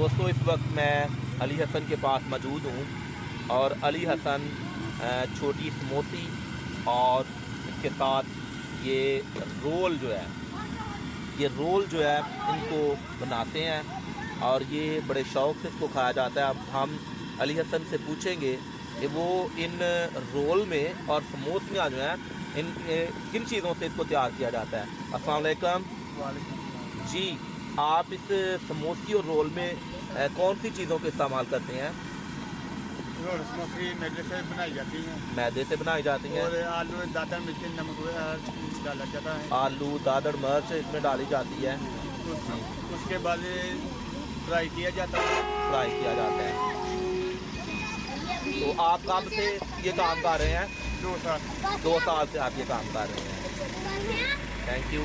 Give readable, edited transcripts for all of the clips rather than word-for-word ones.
दोस्तों इस वक्त मैं अली हसन के पास मौजूद हूँ और अली हसन छोटी समोसी और इसके साथ ये रोल जो है इनको बनाते हैं और ये बड़े शौक़ से इसको खाया जाता है। अब हम अली हसन से पूछेंगे कि वो इन रोल में और समोसियाँ जो हैं इन किन चीज़ों से इसको तैयार किया जाता है। अस्सलाम वालेकुम जी, आप इस समोसी और रोल में कौन सी चीज़ों का इस्तेमाल करते हैं? रोल समोसी मैदे से बनाई जाती हैं। मैदे से बनाई जाती हैं। और आलू दादड़ मिर्च नमक डाला जाता है। आलू दादड़ मिर्च इसमें डाली जाती है। उसके बाद फ्राई किया जाता है। तो आप कब से ये काम कर रहे हैं? 2 साल से आप ये काम कर रहे हैं। थैंक यू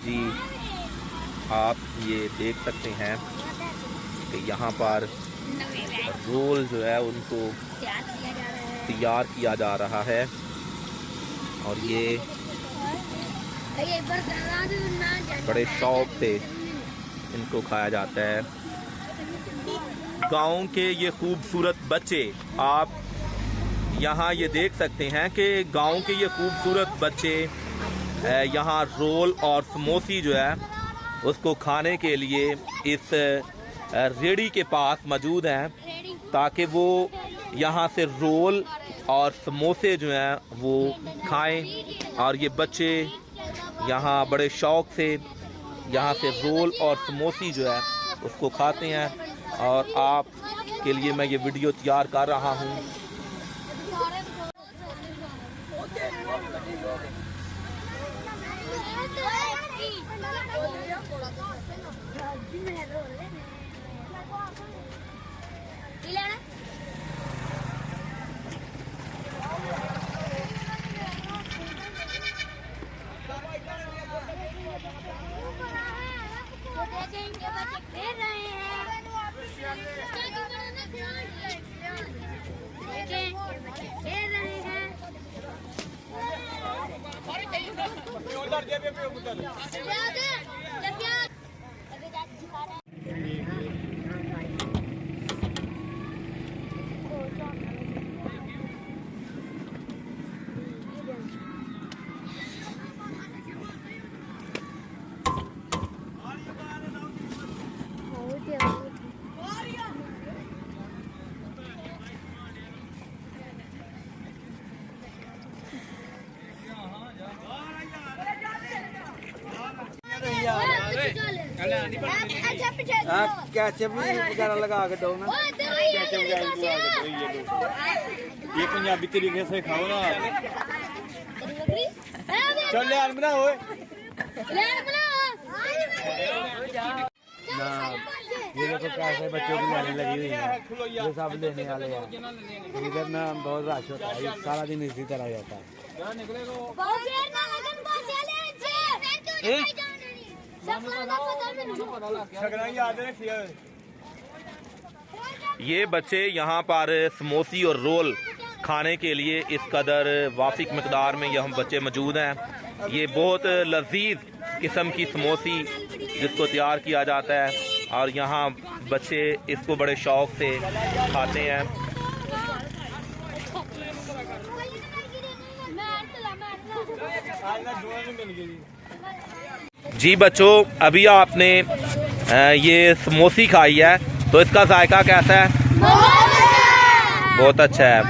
जी। आप ये देख सकते हैं कि यहाँ पर रोल जो है उनको तैयार किया जा रहा है और ये बड़े शौक से इनको खाया जाता है। गांव के ये खूबसूरत बच्चे, आप यहाँ ये देख सकते हैं कि गांव के ये खूबसूरत बच्चे यहाँ रोल और समोसी जो है उसको खाने के लिए इस रेड़ी के पास मौजूद हैं ताकि वो यहाँ से रोल और समोसे जो हैं वो खाएं। और ये बच्चे यहाँ बड़े शौक़ से यहाँ से रोल और समोसी जो है उसको खाते हैं और आप के लिए मैं ये वीडियो तैयार कर रहा हूँ। कैचअप वगैरह लगा के दो ना। ये पंजाबी तरीके से खाओ ना। चल यार बनाओ ना। ये देखो कैसे बच्चों की लाइन लगी हुई है, ये सब लेने वाले हैं। इधर ना बहुत रश होता है, सारा दिन इसी तरह जाता है। ये बच्चे यहाँ पर समोसी और रोल खाने के लिए इस कदर वाफिक मकदार में हम बच्चे मौजूद हैं। ये बहुत लजीज किस्म की समोसी जिसको तैयार किया जाता है और यहाँ बच्चे इसको बड़े शौक से खाते हैं। जी बच्चों, अभी आपने ये समोसी खाई है तो इसका जायका कैसा है? बहुत अच्छा है।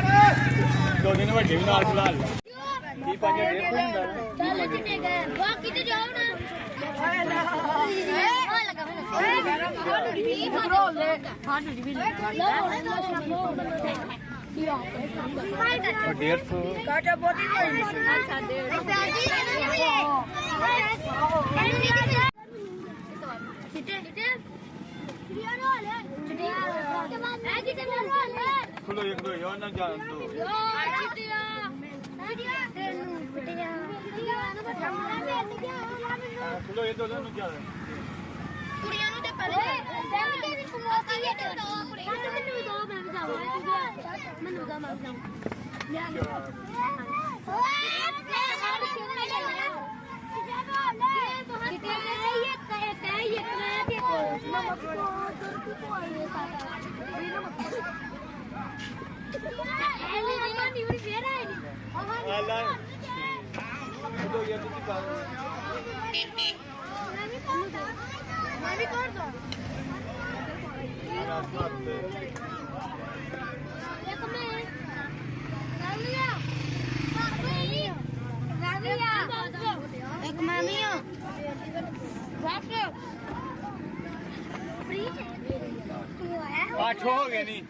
हो गया नहीं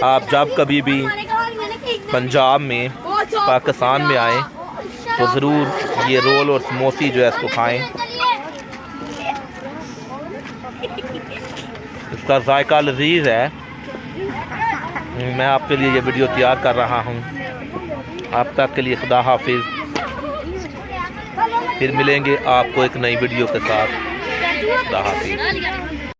आप जब कभी भी पंजाब में पाकिस्तान में आए तो ज़रूर ये रोल और समोसी जो है इसको खाएं। इसका जायका लजीज है। मैं आपके लिए ये वीडियो तैयार कर रहा हूँ। आप तक के लिए खुदा हाफिज़। फिर मिलेंगे आपको एक नई वीडियो के साथ। खुदा हाफिज़।